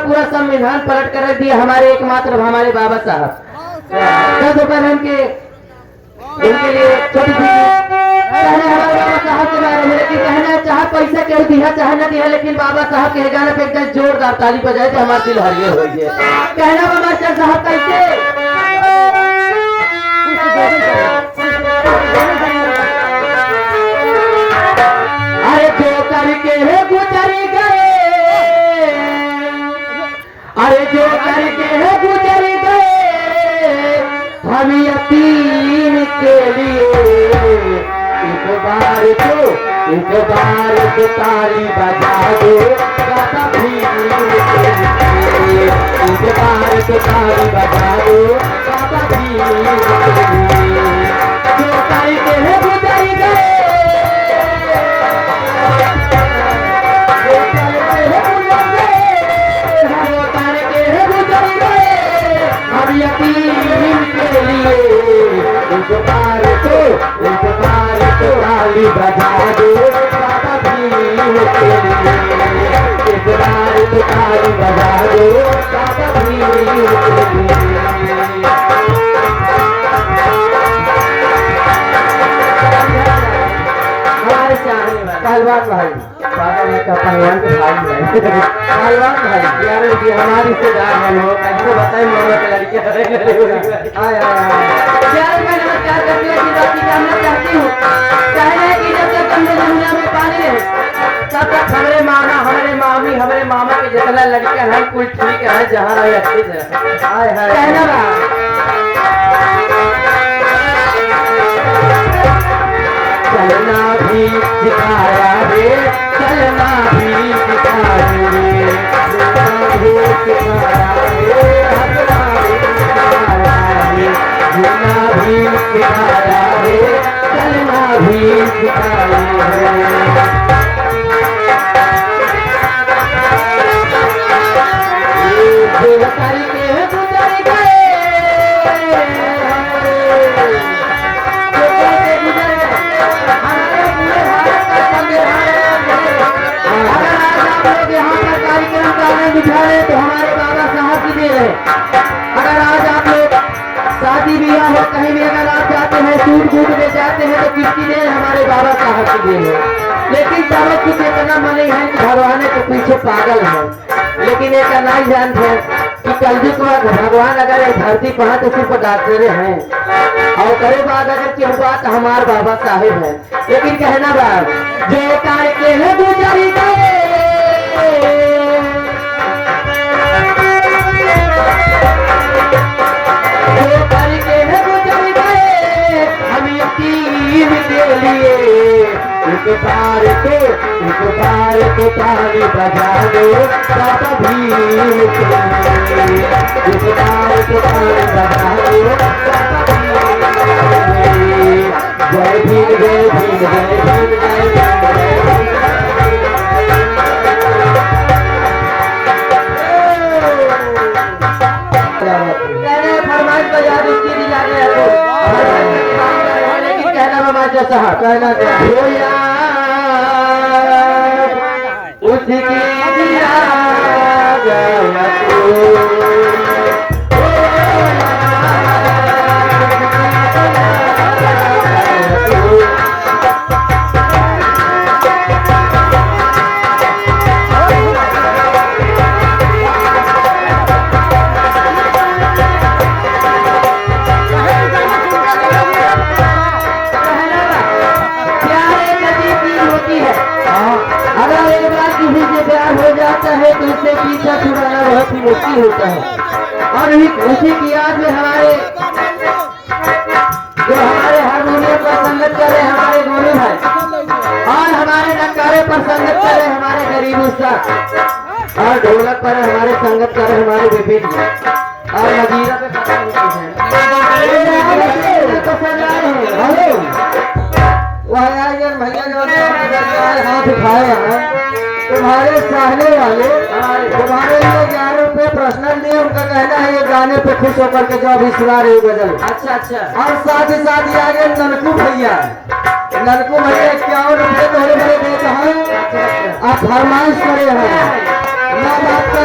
पूरा संविधान पलट कर रख दिया हमारे एकमात्र हमारे बाबा साहब। दस उपकरण के उनके लिए छोटी सी कहना हमारे बाबा साहब के बारे में, लेकिन कहना चाहे पैसा क्यों दिया चाहे न दिया, लेकिन बाबा साहब के गाने पे एकदम जोरदार ताली बजाए तो हमारे दिल हरियर हो गए। कहना बाबा चल साहब कैसे अरे जो करके गुजर गए, अरे जो करके गुजर गए हम यतीम के लिए, एक बार तो ताली बजा दो बाबा भीम के लिए, एक बार तो ताली बजा दो बाबा भीम के लिए। जो करके गुजर गए, ताली बजा दो बाबा भीम के लिए, एक बार तो ताली बजा दो बाबा भीम के लिए। हमारे चाहने वाले पहलवान भाई बाबा ने का पहलवान के भाई है पहलवान भाई यार ये हमारी रिश्तेदार है लोग कैसे बताएं मोहल्ला के लड़के आए यार मैं नमस्कार करती हूँ बात जानना चाहती हूँ। कहना है कि जब तक हम दुनिया में पानी रहे तब तक हमारे मामा हमारे मामी हमारे मामा के जितना लड़के हैं कुल ठीक है जहाँ रहे अच्छे से आए है कहना चलना भी सिखाया रे, चलना भी सिखाया रे, चलना भी सिखाया रे, हंसना भी सिखाया रे, जीना भी सिखाया रे, चलना भी सिखाया रे। जो करके गुजर गए, बिठाए तो हमारे बाबा साहब की देन है। अगर आज आप लोग शादी ब्याह हो कहीं भी अगर आप जाते हैं सूट बूट में जाते हैं तो किसकी देन हमारे बाबा साहब की देन है। लेकिन चाहे कुछ इतना मनी है कि भगवान के पीछे पागल है, लेकिन एक नहीं जानते कि कलयुग में भगवान अगर धरती पर तो सिर्फ डॉक्टरे हैं और करे बाद अगर क्यों बात हमारे बाबा साहेब है। लेकिन कहना बात जो करके है गुजर गए, एक बार तो ताली बजा दो बाबा भीम के लिए, एक बार तो ताली बजा दो बाबा भीम के लिए। जय भीम जय भीम जय भीम जय भीम। फरमाइश को याद उसकी भी जाने कहना बाबा जैसा कहना उसकी दिया गया है तो उससे पीछा छुड़ाना बहुत ही मुश्किल होता है। और उसी की याद में हमारे जो हमारे हारमोनियम पर संगत करे हमारे गोलू भाई और हमारे नकारे पर संगत करे हमारे गरीब उस्ताद और ढोलक पर हमारे संगत करे हमारे विपिन और मजीरा पे भैया जो हाथ उठाए हैं तुम्हारे चाहने वाले तुम्हारे लिए 11 रुपए पर्सनल दिए। उनका कहना है ये गाने पे खुश होकर के जो अभी सुना रहे गजल। अच्छा अच्छा। और साथ ही साथ ही आगे ननकू भैया 51 रुपए थोड़े बड़े देते हैं। आप फरमाइश करे हैं ना बात का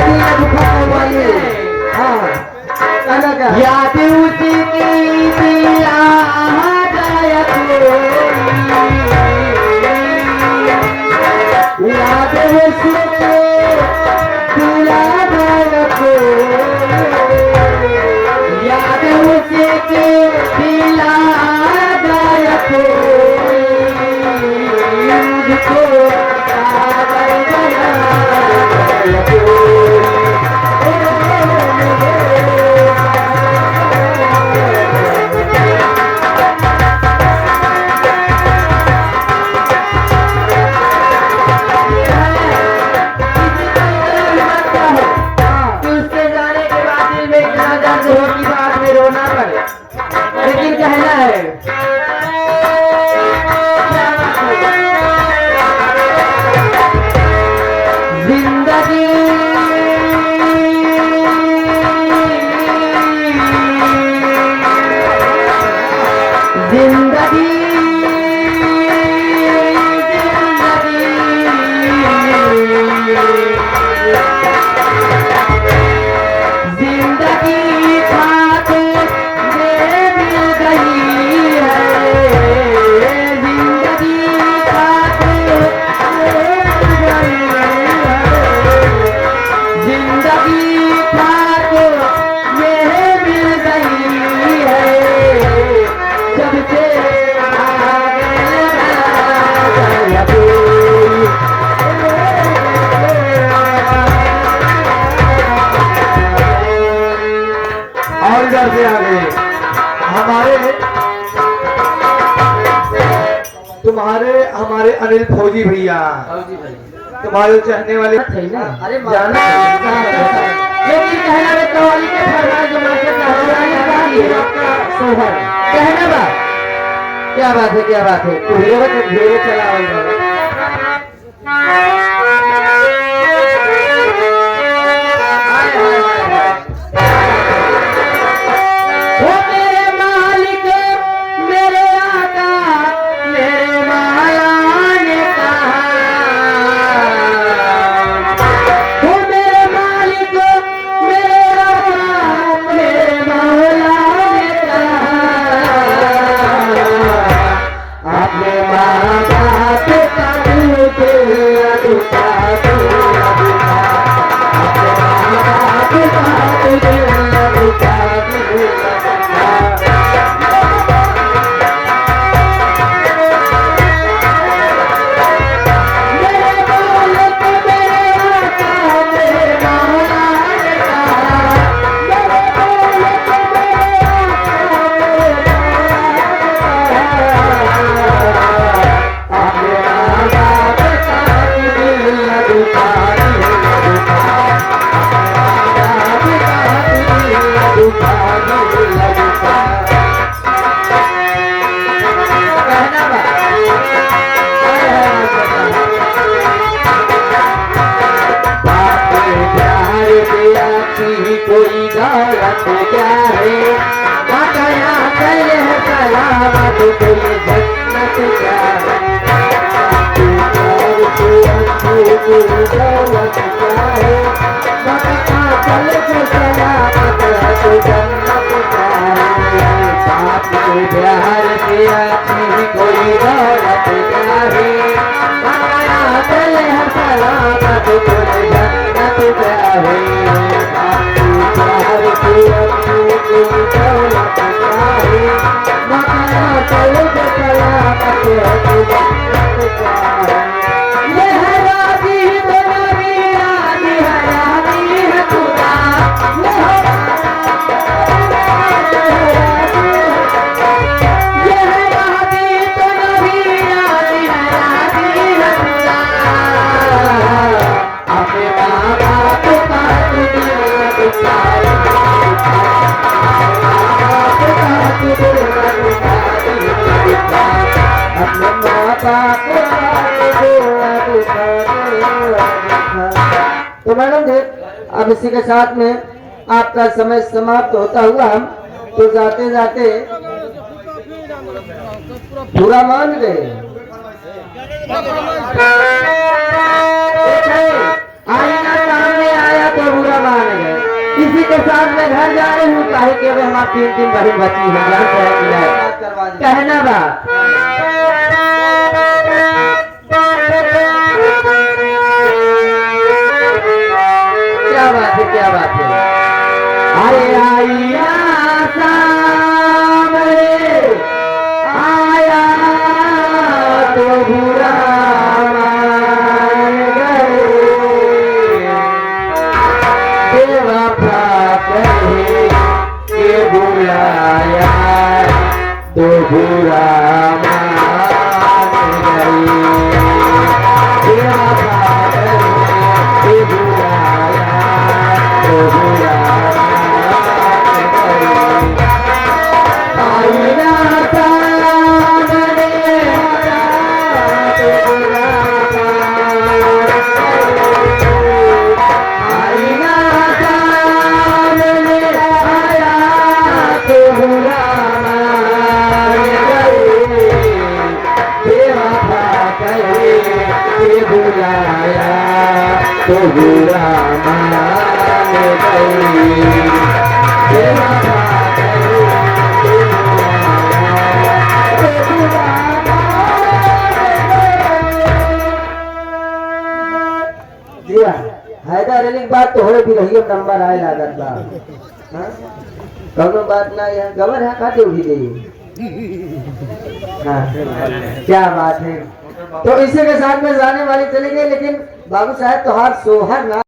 मुझको पागल बना दो। लेकिन कहना है जिंदगी जिंदगी से आगे हमारे अनिल फौजी भैया तुम्हारे चाहने वाले थे ना। अरे जाना लेकिन कहना है कवाली के फरमान जमा से कहना बा क्या बात है क्या बात है तू हीरो चला कोई गलत क्या है बकाया चले सलामत कोई जन्नत क्या है गलत क्या है बकाया चले सलामत तो जन्नत क्या है बाप को प्यार किया कोई गलत क्या है बकाया चले सलामत कोई जन्नत क्या है तो मैडम जी अब इसी के साथ में आपका समय समाप्त होता हुआ हम तो जाते जाते बुरा मान गए। आईना सामने आया तो बुरा मान गए। इसी के साथ मैं घर जा रही हूँ काहे कि हमारी 3 बहन बची है कहना बात क्या बात है अरे आईना सामने आया तो बुरा तो बुरा मान गई हैदर अली बात तो होए भी रही नंबर आए लागत बा हाँ? कौनो बात ना है गवर है काटे उठी गई हाँ क्या बात है। तो इसी के साथ में जाने वाली चली गई लेकिन बाबू साहब तो हाथ सोहर ना